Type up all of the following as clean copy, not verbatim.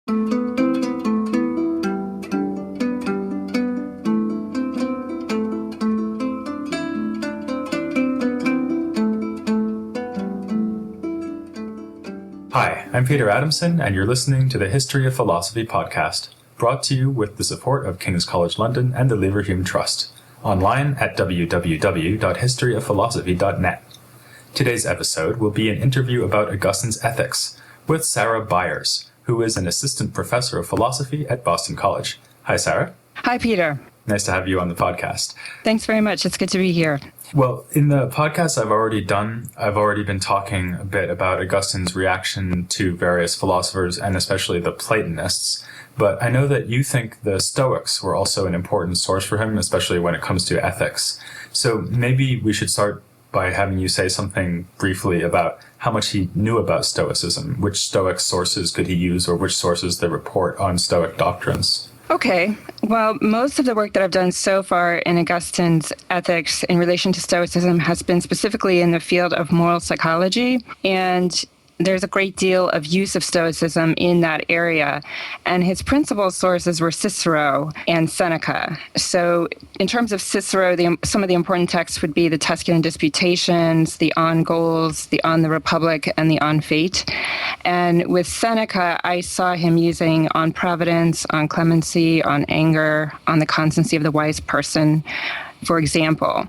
Hi, I'm Peter Adamson, and you're listening to the History of Philosophy podcast, brought to you with the support of King's College London and the Leverhulme Trust, online at www.historyofphilosophy.net. Today's episode will be an interview about Augustine's ethics with Sarah Byers, who is an assistant professor of philosophy at Boston College. Hi, Sarah. Hi, Peter. Nice to have you on the podcast. Thanks very much. It's good to be here. Well, in the podcast I've already been talking a bit about Augustine's reaction to various philosophers and especially the Platonists. But I know that you think the Stoics were also an important source for him, especially when it comes to ethics. So maybe we should start by having you say something briefly about how much he knew about Stoicism, which Stoic sources could he use, or which sources they report on Stoic doctrines. Okay. Well, most of the work that I've done so far in Augustine's ethics in relation to Stoicism has been specifically in the field of moral psychology, and there's a great deal of use of Stoicism in that area. And his principal sources were Cicero and Seneca. So in terms of Cicero, some of the important texts would be the Tusculan Disputations, the On Goals, the On the Republic, and the On Fate. And with Seneca, I saw him using On Providence, On Clemency, On Anger, On the Constancy of the Wise Person, for example.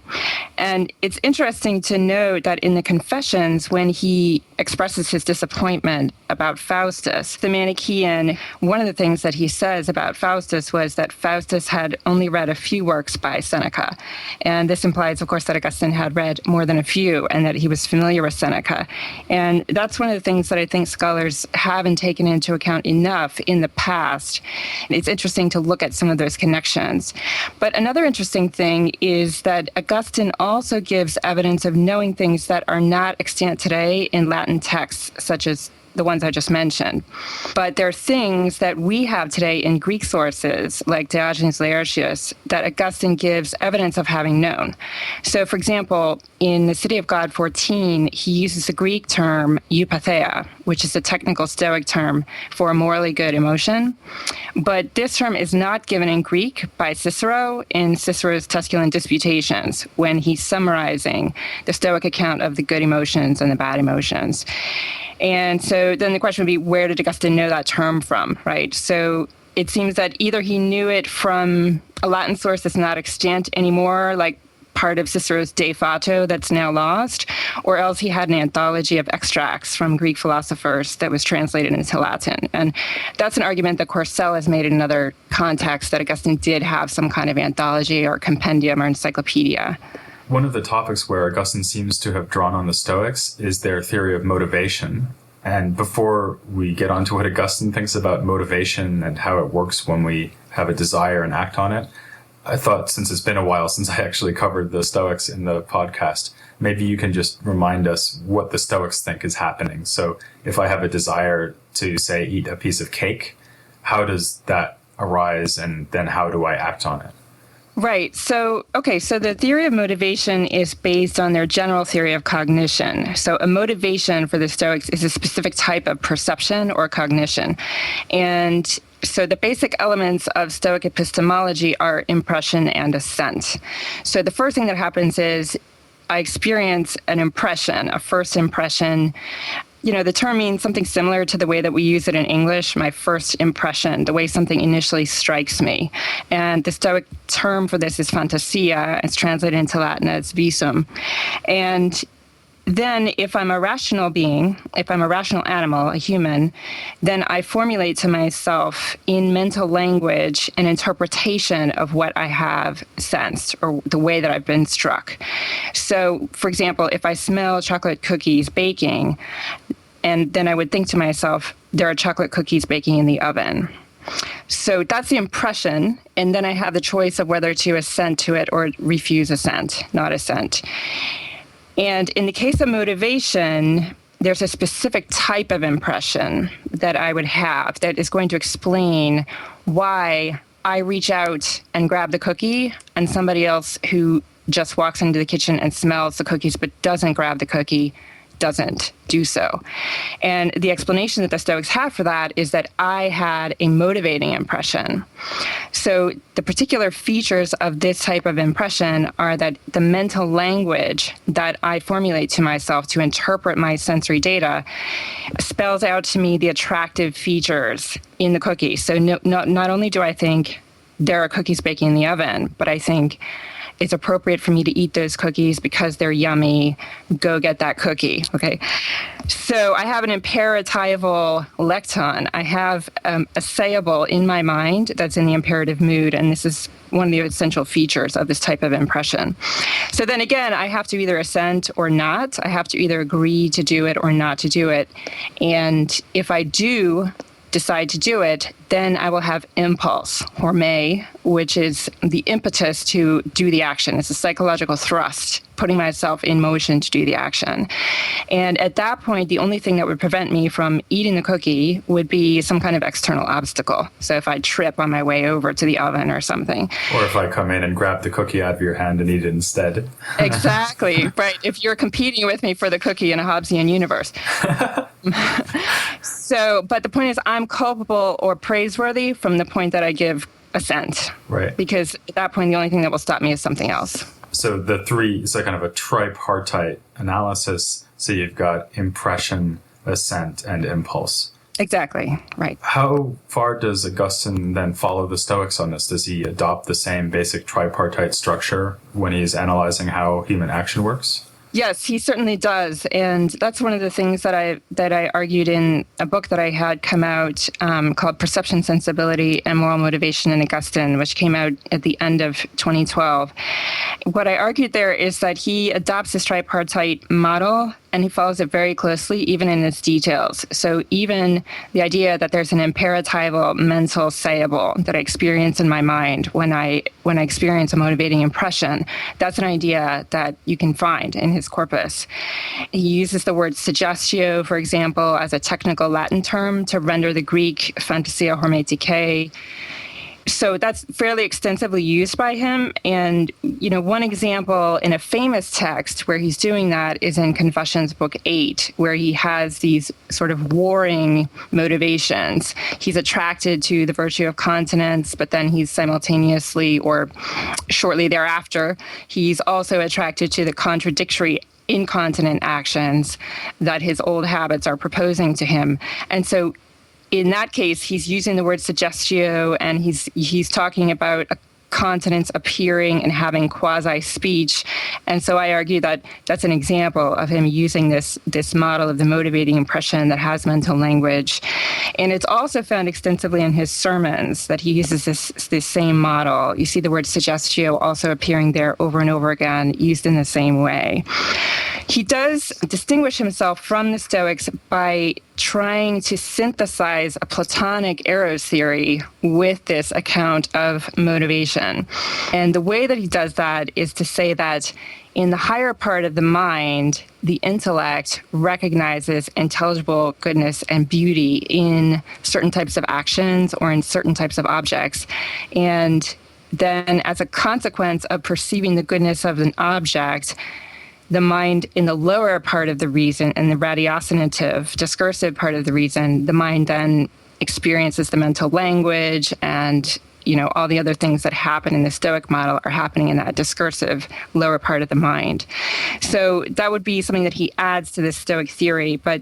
And it's interesting to note that in the Confessions, when he expresses his disappointment about Faustus, the Manichaean, one of the things that he says about Faustus was that Faustus had only read a few works by Seneca. And this implies, of course, that Augustine had read more than a few and that he was familiar with Seneca. And that's one of the things that I think scholars haven't taken into account enough in the past. It's interesting to look at some of those connections. But another interesting thing is that Augustine also gives evidence of knowing things that are not extant today in Latin texts, such as the ones I just mentioned. But there are things that we have today in Greek sources, like Diogenes Laertius, that Augustine gives evidence of having known. So, for example, in the City of God 14, he uses the Greek term eupatheia, which is a technical Stoic term for a morally good emotion. But this term is not given in Greek by Cicero in Cicero's Tusculan Disputations, when he's summarizing the Stoic account of the good emotions and the bad emotions. And so then the question would be, where did Augustine know that term from, right? So it seems that either he knew it from a Latin source that's not extant anymore, like part of Cicero's De Fato that's now lost, or else he had an anthology of extracts from Greek philosophers that was translated into Latin. And that's an argument that Courcelle has made in another context, that Augustine did have some kind of anthology or compendium or encyclopedia. One of the topics where Augustine seems to have drawn on the Stoics is their theory of motivation. And before we get on to what Augustine thinks about motivation and how it works when we have a desire and act on it, I thought, since it's been a while since I actually covered the Stoics in the podcast, maybe you can just remind us what the Stoics think is happening. So if I have a desire to, say, eat a piece of cake, how does that arise, and then how do I act on it? Right. So the theory of motivation is based on their general theory of cognition. So a motivation for the Stoics is a specific type of perception or cognition. And so the basic elements of Stoic epistemology are impression and assent. So the first thing that happens is I experience an impression, a first impression. You know, the term means something similar to the way that we use it in English, my first impression, the way something initially strikes me. And the Stoic term for this is fantasia. It's translated into Latin as visum. And then if I'm a rational being, if I'm a rational animal, a human, then I formulate to myself in mental language an interpretation of what I have sensed or the way that I've been struck. So, for example, if I smell chocolate cookies baking, and then I would think to myself, there are chocolate cookies baking in the oven. So that's the impression, and then I have the choice of whether to assent to it or refuse assent, not assent. And in the case of motivation, there's a specific type of impression that I would have that is going to explain why I reach out and grab the cookie, and somebody else who just walks into the kitchen and smells the cookies but doesn't grab the cookie doesn't do so. And the explanation that the Stoics have for that is that I had a motivating impression. So the particular features of this type of impression are that the mental language that I formulate to myself to interpret my sensory data spells out to me the attractive features in the cookie. So not only do I think there are cookies baking in the oven, but I think it's appropriate for me to eat those cookies because they're yummy. Go get that cookie. Okay. So I have an imperatival lecton. I have a sayable in my mind that's in the imperative mood. And this is one of the essential features of this type of impression. So then again, I have to either assent or not. I have to either agree to do it or not to do it. And if I do decide to do it, then I will have impulse, horme, which is the impetus to do the action. It's a psychological thrust, putting myself in motion to do the action. And at that point, the only thing that would prevent me from eating the cookie would be some kind of external obstacle. So if I trip on my way over to the oven or something. Or if I come in and grab the cookie out of your hand and eat it instead. Exactly, right. If you're competing with me for the cookie in a Hobbesian universe. So, but the point is, I'm culpable or praiseworthy from the point that I give assent. Right. Because at that point, the only thing that will stop me is something else. So the three is kind of a tripartite analysis. So you've got impression, assent, and impulse. Exactly. Right. How far does Augustine then follow the Stoics on this? Does he adopt the same basic tripartite structure when he's analyzing how human action works? Yes, he certainly does, and that's one of the things that I argued in a book that I had come out called Perception, Sensibility, and Moral Motivation in Augustine, which came out at the end of 2012. What I argued there is that he adopts this tripartite model, and he follows it very closely, even in its details. So even the idea that there's an imperatival mental sayable that I experience in my mind when I experience a motivating impression, that's an idea that you can find in his corpus. He uses the word suggestio, for example, as a technical Latin term to render the Greek phantasia hormetike. So that's fairly extensively used by him. And, one example in a famous text where he's doing that is in Confessions, Book 8, where he has these sort of warring motivations. He's attracted to the virtue of continence, but then he's simultaneously or shortly thereafter, he's also attracted to the contradictory incontinent actions that his old habits are proposing to him. And so in that case, he's using the word suggestio, and he's talking about a continence appearing and having quasi-speech. And so I argue that that's an example of him using this model of the motivating impression that has mental language. And it's also found extensively in his sermons that he uses this same model. You see the word suggestio also appearing there over and over again, used in the same way. He does distinguish himself from the Stoics by trying to synthesize a Platonic eros theory with this account of motivation. And the way that he does that is to say that in the higher part of the mind, the intellect recognizes intelligible goodness and beauty in certain types of actions or in certain types of objects. And then as a consequence of perceiving the goodness of an object, the mind in the lower part of the reason, in the ratiocinative, discursive part of the reason, the mind then experiences the mental language and, all the other things that happen in the Stoic model are happening in that discursive lower part of the mind. So that would be something that he adds to this Stoic theory, but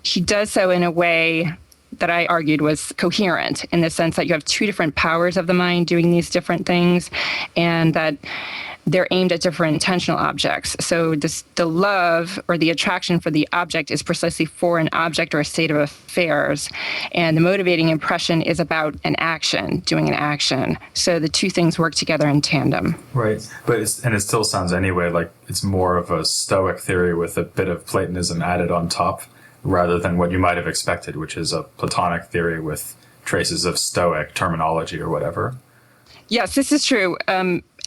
he does so in a way that I argued was coherent in the sense that you have two different powers of the mind doing these different things, and that they're aimed at different intentional objects. So the love or the attraction for the object is precisely for an object or a state of affairs. And the motivating impression is about an action, doing an action. So the two things work together in tandem. Right. But it still sounds anyway like it's more of a Stoic theory with a bit of Platonism added on top, rather than what you might have expected, which is a Platonic theory with traces of Stoic terminology or whatever. Yes, this is true.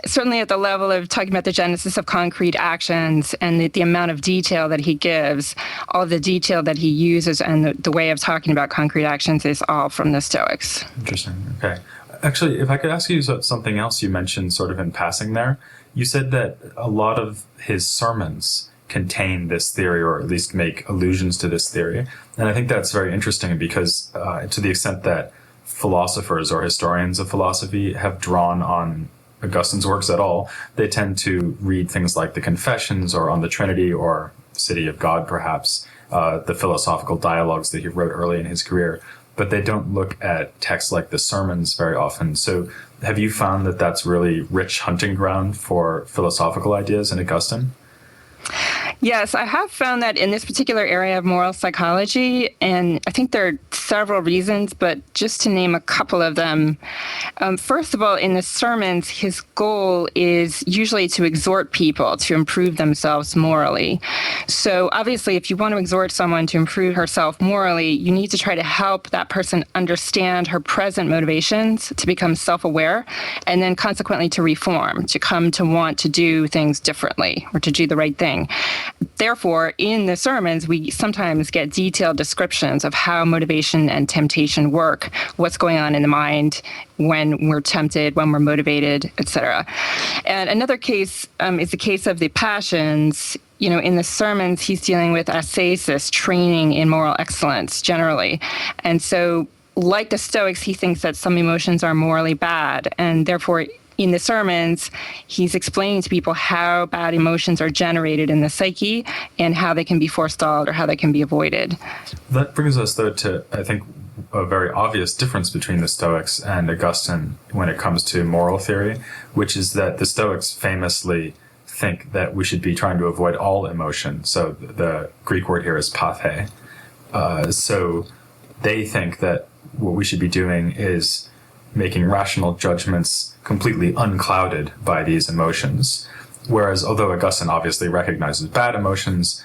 Certainly at the level of talking about the genesis of concrete actions and the amount of detail that he gives, all the detail that he uses and the way of talking about concrete actions is all from the Stoics. Interesting. Okay. Actually, if I could ask you something else you mentioned sort of in passing there, you said that a lot of his sermons contain this theory, or at least make allusions to this theory. And I think that's very interesting because to the extent that philosophers or historians of philosophy have drawn on Augustine's works at all, they tend to read things like the Confessions or On the Trinity or City of God, perhaps, the philosophical dialogues that he wrote early in his career, but they don't look at texts like the Sermons very often. So have you found that that's really rich hunting ground for philosophical ideas in Augustine? Yes, I have found that in this particular area of moral psychology, and I think there are several reasons, but just to name a couple of them. First of all, in the sermons, his goal is usually to exhort people to improve themselves morally. So obviously, if you want to exhort someone to improve herself morally, you need to try to help that person understand her present motivations, to become self-aware, and then consequently to reform, to come to want to do things differently or to do the right thing. Therefore, in the sermons, we sometimes get detailed descriptions of how motivation and temptation work, what's going on in the mind when we're tempted, when we're motivated, etc. And another case is the case of the passions. You know, in the sermons, he's dealing with ascesis, training in moral excellence generally. And so, like the Stoics, he thinks that some emotions are morally bad, and therefore in the sermons, he's explaining to people how bad emotions are generated in the psyche and how they can be forestalled or how they can be avoided. That brings us, though, to, I think, a very obvious difference between the Stoics and Augustine when it comes to moral theory, which is that the Stoics famously think that we should be trying to avoid all emotion. So the Greek word here is pathe. So they think that what we should be doing is making rational judgments completely unclouded by these emotions. Whereas, although Augustine obviously recognizes bad emotions,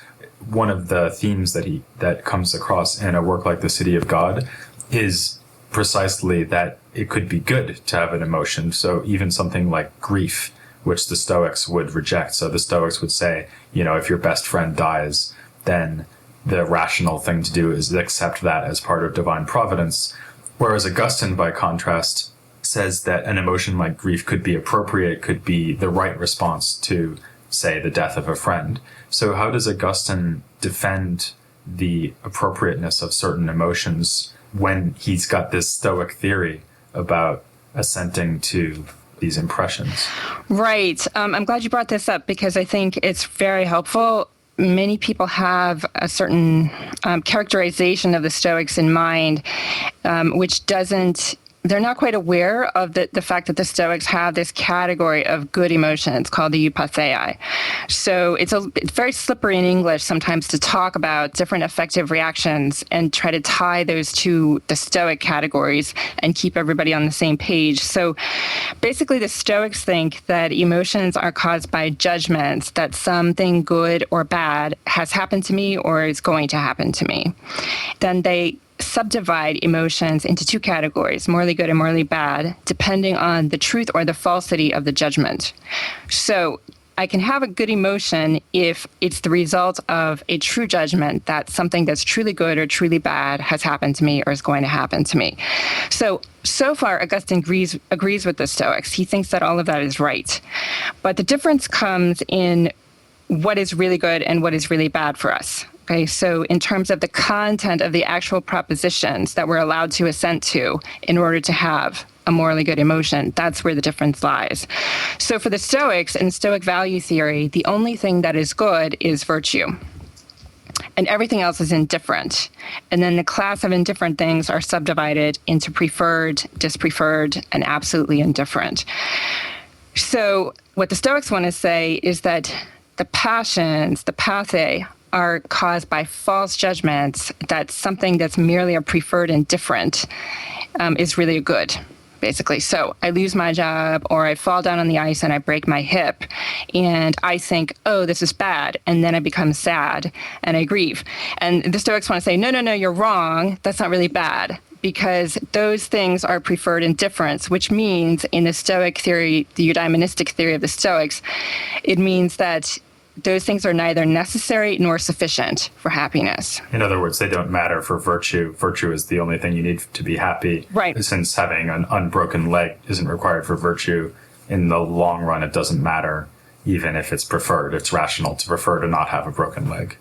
one of the themes that comes across in a work like The City of God is precisely that it could be good to have an emotion. So even something like grief, which the Stoics would reject. So the Stoics would say, you know, if your best friend dies, then the rational thing to do is accept that as part of divine providence. Whereas Augustine, by contrast, says that an emotion like grief could be appropriate, could be the right response to, say, the death of a friend. So how does Augustine defend the appropriateness of certain emotions when he's got this Stoic theory about assenting to these impressions? Right. I'm glad you brought this up because I think it's very helpful. Many people have a certain characterization of the Stoics in mind, which they're not quite aware of the fact that the Stoics have this category of good emotions called the eupathei. So it's very slippery in English sometimes to talk about different affective reactions and try to tie those to the Stoic categories and keep everybody on the same page. So basically the Stoics think that emotions are caused by judgments, that something good or bad has happened to me or is going to happen to me. Then they subdivide emotions into two categories, morally good and morally bad, depending on the truth or the falsity of the judgment. So I can have a good emotion if it's the result of a true judgment that something that's truly good or truly bad has happened to me or is going to happen to me. So far, Augustine agrees with the Stoics. He thinks that all of that is right. But the difference comes in what is really good and what is really bad for us. Okay, so in terms of the content of the actual propositions that we're allowed to assent to in order to have a morally good emotion, that's where the difference lies. So for the Stoics and Stoic value theory, the only thing that is good is virtue. And everything else is indifferent. And then the class of indifferent things are subdivided into preferred, dispreferred, and absolutely indifferent. So what the Stoics want to say is that the passions, the pathe, are caused by false judgments that something that's merely a preferred indifferent is really a good, basically. So I lose my job or I fall down on the ice and I break my hip and I think, oh, this is bad. And then I become sad and I grieve. And the Stoics want to say, no, you're wrong. That's not really bad. Because those things are preferred indifference, which means in the Stoic theory, the eudaimonistic theory of the Stoics, it means that those things are neither necessary nor sufficient for happiness. In other words, they don't matter for virtue. Virtue is the only thing you need to be happy. Right. Since having an unbroken leg isn't required for virtue, in the long run, it doesn't matter, even if it's preferred. It's rational to prefer to not have a broken leg.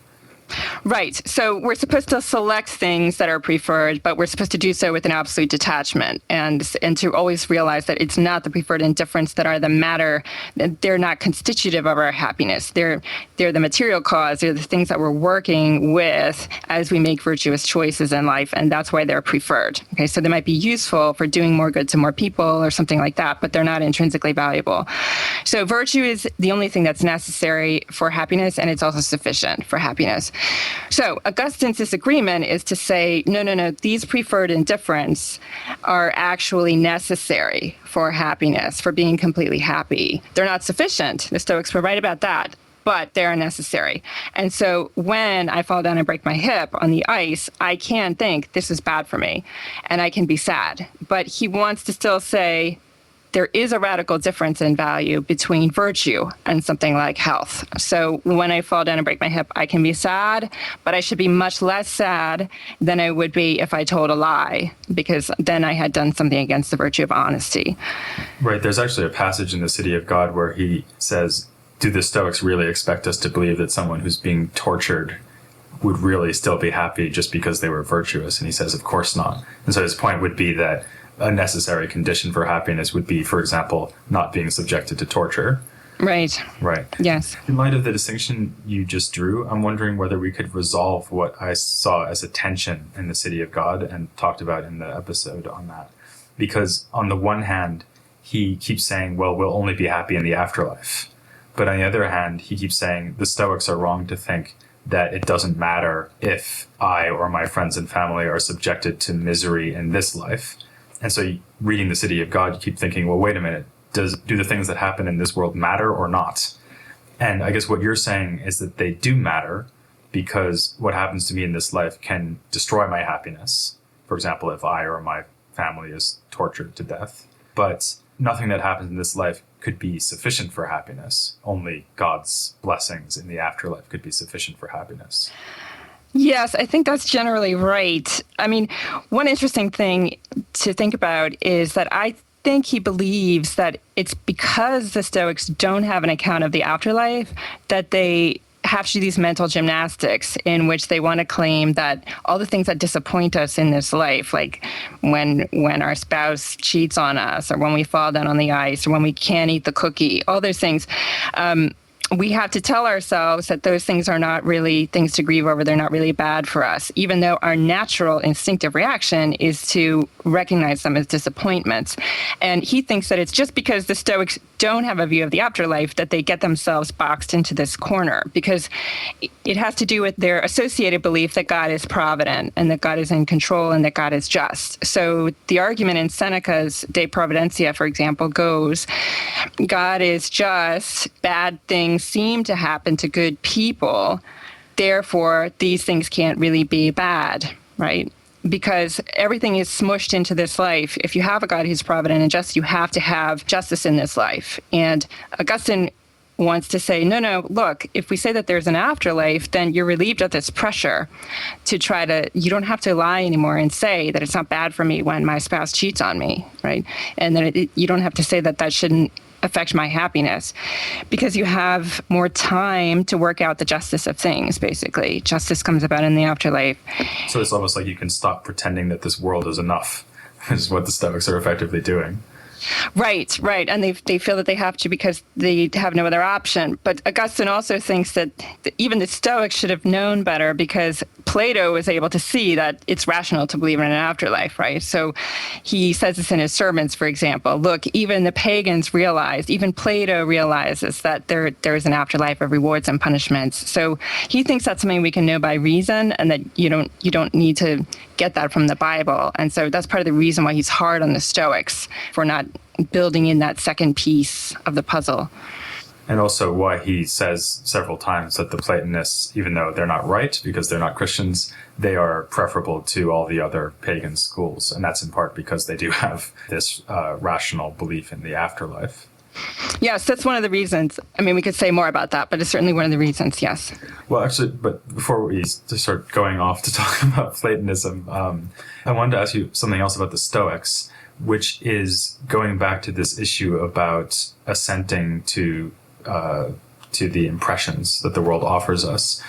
Right. So we're supposed to select things that are preferred, but we're supposed to do so with an absolute detachment and to always realize that it's not the preferred indifference that are the matter. They're not constitutive of our happiness. They're the material cause. They're the things that we're working with as we make virtuous choices in life, and that's why they're preferred. Okay, so they might be useful for doing more good to more people or something like that, but they're not intrinsically valuable. So virtue is the only thing that's necessary for happiness, and it's also sufficient for happiness. So Augustine's disagreement is to say, no, these preferred indifference are actually necessary for happiness, for being completely happy. They're not sufficient. The Stoics were right about that, but they are necessary. And so when I fall down and break my hip on the ice, I can think this is bad for me, and I can be sad. But he wants to still say, there is a radical difference in value between virtue and something like health. So when I fall down and break my hip, I can be sad, but I should be much less sad than I would be if I told a lie, because then I had done something against the virtue of honesty. Right. There's actually a passage in the City of God where he says, do the Stoics really expect us to believe that someone who's being tortured would really still be happy just because they were virtuous? And he says, of course not. And so his point would be that a necessary condition for happiness would be, for example, not being subjected to torture. Right. Right. Yes. In light of the distinction you just drew, I'm wondering whether we could resolve what I saw as a tension in the City of God and talked about in the episode on that. Because on the one hand, he keeps saying, well, we'll only be happy in the afterlife. But on the other hand, he keeps saying the Stoics are wrong to think that it doesn't matter if I or my friends and family are subjected to misery in this life. And so reading the City of God, you keep thinking, well, wait a minute, do the things that happen in this world matter or not? And I guess what you're saying is that they do matter, because what happens to me in this life can destroy my happiness. For example, if I or my family is tortured to death. But nothing that happens in this life could be sufficient for happiness. Only God's blessings in the afterlife could be sufficient for happiness. Yes, I think that's generally right. I mean, one interesting thing to think about is that I think he believes that it's because the Stoics don't have an account of the afterlife that they have to do these mental gymnastics in which they want to claim that all the things that disappoint us in this life, like when our spouse cheats on us, or when we fall down on the ice, or when we can't eat the cookie, all those things, we have to tell ourselves that those things are not really things to grieve over. They're not really bad for us, even though our natural instinctive reaction is to recognize them as disappointments. And he thinks that it's just because the Stoics don't have a view of the afterlife that they get themselves boxed into this corner, because it has to do with their associated belief that God is provident and that God is in control and that God is just. So the argument in Seneca's De Providentia, for example, goes, God is just, bad things seem to happen to good people, therefore these things can't really be bad, right? Because everything is smushed into this life. If you have a God who's provident and just, you have to have justice in this life. And Augustine wants to say, no, look, if we say that there's an afterlife, then you're relieved of this pressure to you don't have to lie anymore and say that it's not bad for me when my spouse cheats on me, right? And then you don't have to say that shouldn't affect my happiness, because you have more time to work out the justice of things, basically. Justice comes about in the afterlife. So it's almost like you can stop pretending that this world is enough, is what the Stoics are effectively doing. Right. And they feel that they have to because they have no other option. But Augustine also thinks that even the Stoics should have known better, because Plato was able to see that it's rational to believe in an afterlife, right? So he says this in his sermons, for example. Look, even the pagans realized, even Plato realizes that there is an afterlife of rewards and punishments. So he thinks that's something we can know by reason, and that you don't need to get that from the Bible. And so that's part of the reason why he's hard on the Stoics for not building in that second piece of the puzzle. And also why he says several times that the Platonists, even though they're not right because they're not Christians, they are preferable to all the other pagan schools. And that's in part because they do have this rational belief in the afterlife. Yes, that's one of the reasons. I mean, we could say more about that, but it's certainly one of the reasons, yes. Well, actually, but before we start going off to talk about Platonism, I wanted to ask you something else about the Stoics, which is going back to this issue about assenting to to the impressions that the world offers us.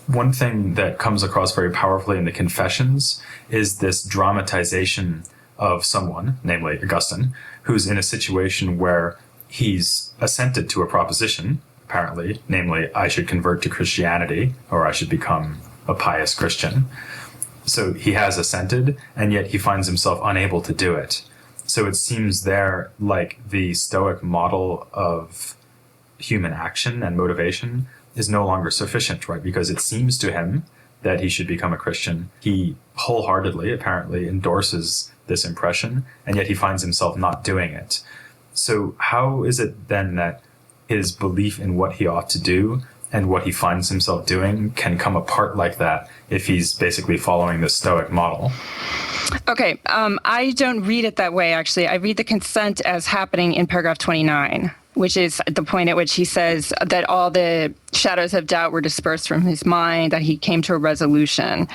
One thing that comes across very powerfully in the Confessions is this dramatization of someone, namely Augustine, who's in a situation where he's assented to a proposition, apparently, namely, I should convert to Christianity or I should become a pious Christian. So he has assented, and yet he finds himself unable to do it. So it seems there like the Stoic model of human action and motivation is no longer sufficient, right? Because it seems to him that he should become a Christian. He wholeheartedly, apparently, endorses this impression, and yet he finds himself not doing it. So how is it then that his belief in what he ought to do and what he finds himself doing can come apart like that if he's basically following the Stoic model? Okay, I don't read it that way, actually. I read the consent as happening in paragraph 29, which is the point at which he says that all the shadows of doubt were dispersed from his mind, that he came to a resolution.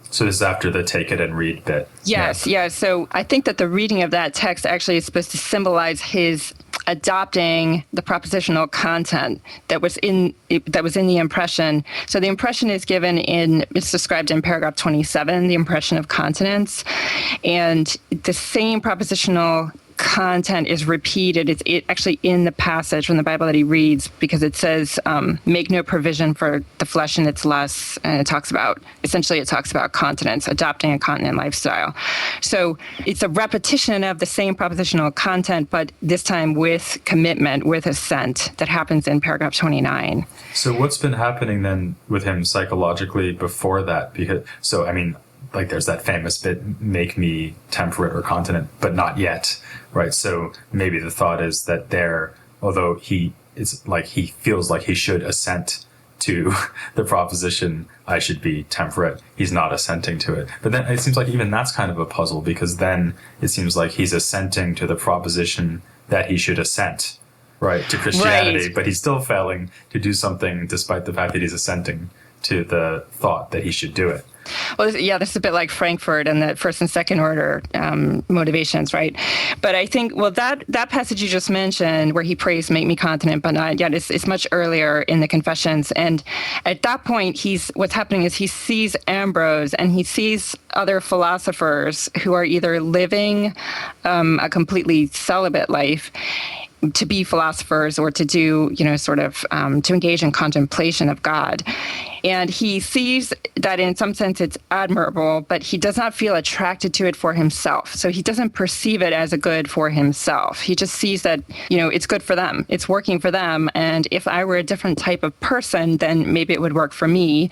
So this is after the take it and read bit. Yes. So I think that the reading of that text actually is supposed to symbolize his adopting the propositional content that was in the impression. So the impression is it's described in paragraph 27, the impression of continence, and the same propositional content is repeated. It's actually in the passage from the Bible that he reads, because it says, make no provision for the flesh and its lusts. And it talks about continence, adopting a continent lifestyle. So it's a repetition of the same propositional content, but this time with commitment, with assent, that happens in paragraph 29. So what's been happening then with him psychologically before that? Like there's that famous bit, make me temperate or continent, but not yet, right? So maybe the thought is that although it's like he feels like he should assent to the proposition, I should be temperate, he's not assenting to it. But then it seems like even that's kind of a puzzle, because then it seems like he's assenting to the proposition that he should assent, right, to Christianity, right. But he's still failing to do something despite the fact that he's assenting to the thought that he should do it. Well, yeah, this is a bit like Frankfurt and the first and second order motivations, right? But I think, that passage you just mentioned where he prays, make me continent, but not yet, it's much earlier in the Confessions. And at that point, what's happening is he sees Ambrose and he sees other philosophers who are either living a completely celibate life to be philosophers or to do, to engage in contemplation of God. And he sees that in some sense it's admirable, but he does not feel attracted to it for himself. So he doesn't perceive it as a good for himself. He just sees that, it's good for them. It's working for them. And if I were a different type of person, then maybe it would work for me.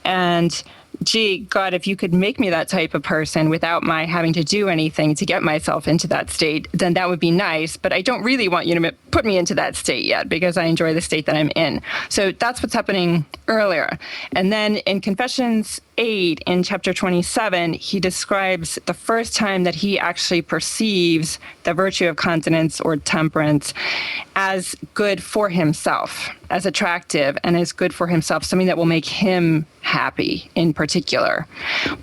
And gee, God, if you could make me that type of person without my having to do anything to get myself into that state, then that would be nice. But I don't really want you to put me into that state yet, because I enjoy the state that I'm in. So that's what's happening earlier. And then in Confessions 8, in chapter 27, he describes the first time that he actually perceives the virtue of continence or temperance as good for himself, as attractive and as good for himself, something that will make him happy in particular.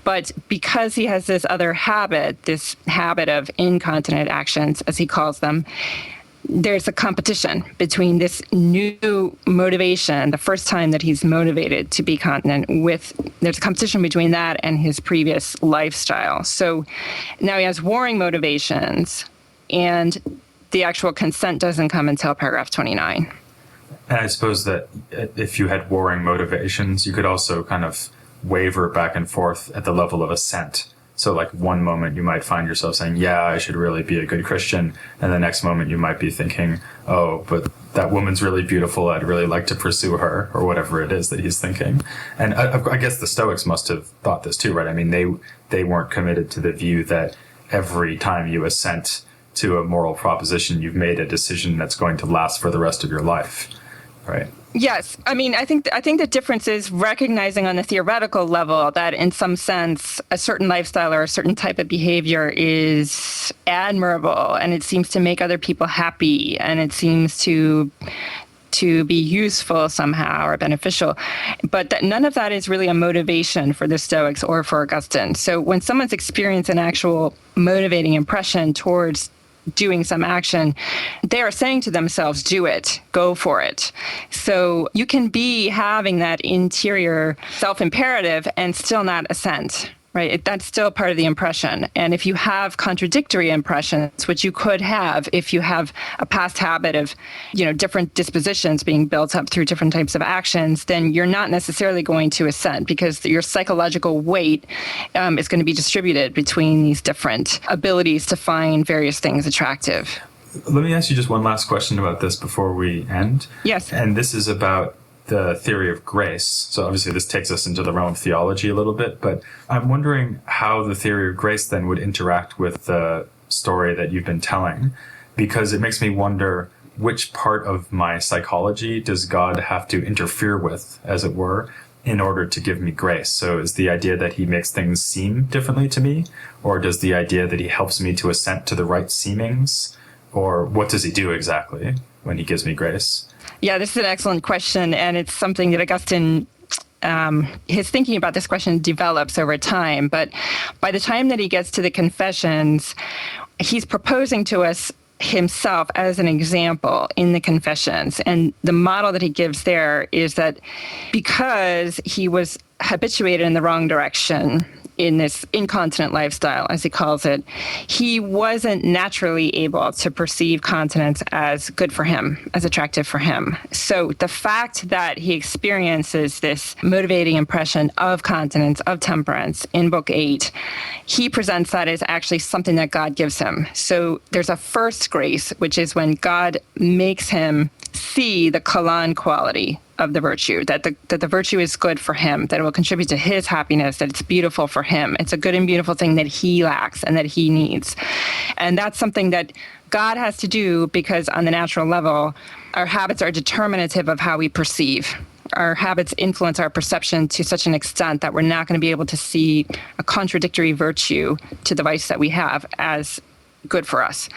But because he has this other habit, this habit of incontinent actions, as he calls them, there's a competition between this new motivation, the first time that he's motivated to be continent, there's a competition between that and his previous lifestyle. So now he has warring motivations, and the actual consent doesn't come until paragraph 29. And I suppose that if you had warring motivations, you could also kind of waver back and forth at the level of assent. So like one moment you might find yourself saying, yeah, I should really be a good Christian. And the next moment you might be thinking, oh, but that woman's really beautiful. I'd really like to pursue her, or whatever it is that he's thinking. And I guess the Stoics must have thought this too, right? I mean, they weren't committed to the view that every time you assent to a moral proposition, you've made a decision that's going to last for the rest of your life, right? Yes. I mean, I think the difference is recognizing on the theoretical level that in some sense, a certain lifestyle or a certain type of behavior is admirable, and it seems to make other people happy, and it seems to be useful somehow or beneficial. But none of that is really a motivation for the Stoics or for Augustine. So when someone's experienced an actual motivating impression towards doing some action, they are saying to themselves, do it, go for it. So you can be having that interior self-imperative and still not assent. Right. That's still part of the impression. And if you have contradictory impressions, which you could have if you have a past habit of, different dispositions being built up through different types of actions, then you're not necessarily going to assent because your psychological weight is going to be distributed between these different abilities to find various things attractive. Let me ask you just one last question about this before we end. Yes. And this is about the theory of grace. So obviously this takes us into the realm of theology a little bit, but I'm wondering how the theory of grace then would interact with the story that you've been telling, because it makes me wonder which part of my psychology does God have to interfere with, as it were, in order to give me grace. So is the idea that he makes things seem differently to me, or does the idea that he helps me to assent to the right seemings, or what does he do exactly when he gives me grace? Yeah, this is an excellent question, and it's something that Augustine, his thinking about this question develops over time. But by the time that he gets to the Confessions, he's proposing to us himself as an example in the Confessions. And the model that he gives there is that because he was habituated in the wrong direction, in this incontinent lifestyle, as he calls it, he wasn't naturally able to perceive continence as good for him, as attractive for him. So the fact that he experiences this motivating impression of continence, of temperance in Book 8, he presents that as actually something that God gives him. So there's a first grace, which is when God makes him see the kalan quality of the virtue, that the virtue is good for him, that it will contribute to his happiness, that it's beautiful for him. It's a good and beautiful thing that he lacks and that he needs. And that's something that God has to do because on the natural level, our habits are determinative of how we perceive. Our habits influence our perception to such an extent that we're not going to be able to see a contradictory virtue to the vice that we have as good for us.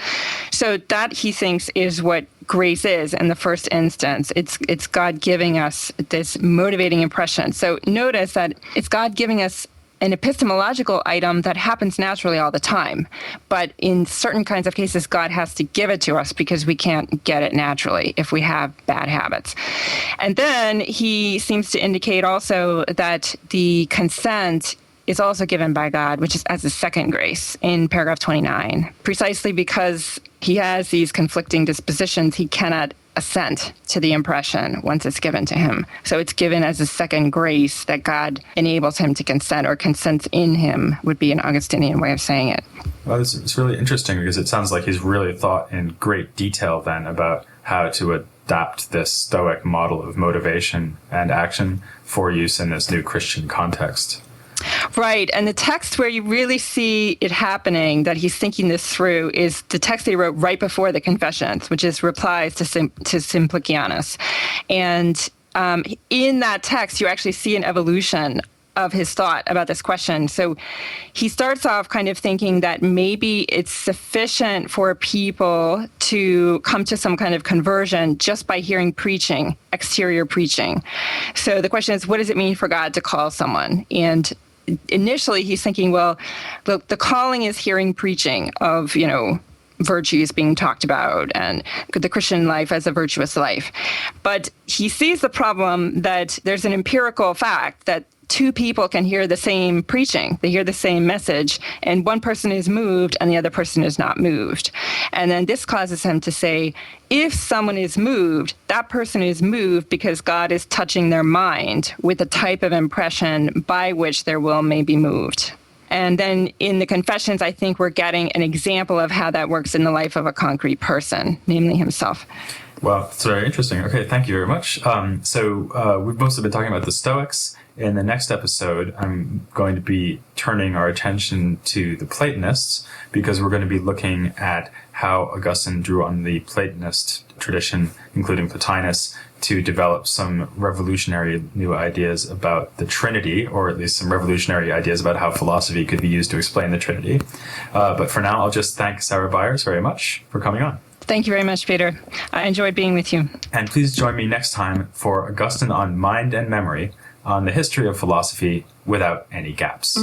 So that, he thinks, is what grace is in the first instance. It's God giving us this motivating impression. So notice that it's God giving us an epistemological item that happens naturally all the time. But in certain kinds of cases, God has to give it to us because we can't get it naturally if we have bad habits. And then he seems to indicate also that the consent is also given by God, which is as a second grace in paragraph 29. Precisely because he has these conflicting dispositions, he cannot assent to the impression once it's given to him. So it's given as a second grace that God enables him to consent, or consents in him would be an Augustinian way of saying it. Well, it's really interesting because it sounds like he's really thought in great detail then about how to adapt this Stoic model of motivation and action for use in this new Christian context. Right. And the text where you really see it happening, that he's thinking this through, is the text that he wrote right before the Confessions, which is replies to Simplicianus. And in that text, you actually see an evolution of his thought about this question. So he starts off kind of thinking that maybe it's sufficient for people to come to some kind of conversion just by hearing preaching, exterior preaching. So the question is, what does it mean for God to call someone? And initially he's thinking, well, the calling is hearing preaching of, virtues being talked about and the Christian life as a virtuous life. But he sees the problem that there's an empirical fact that two people can hear the same preaching. They hear the same message, and one person is moved and the other person is not moved. And then this causes him to say, if someone is moved, that person is moved because God is touching their mind with a type of impression by which their will may be moved. And then in the Confessions, I think we're getting an example of how that works in the life of a concrete person, namely himself. Well, it's very interesting. Okay, thank you very much. So we've mostly been talking about the Stoics. In the next episode, I'm going to be turning our attention to the Platonists, because we're going to be looking at how Augustine drew on the Platonist tradition, including Plotinus, to develop some revolutionary new ideas about the Trinity, or at least some revolutionary ideas about how philosophy could be used to explain the Trinity. But for now, I'll just thank Sarah Byers very much for coming on. Thank you very much, Peter. I enjoyed being with you. And please join me next time for Augustine on Mind and Memory, on the history of philosophy without any gaps.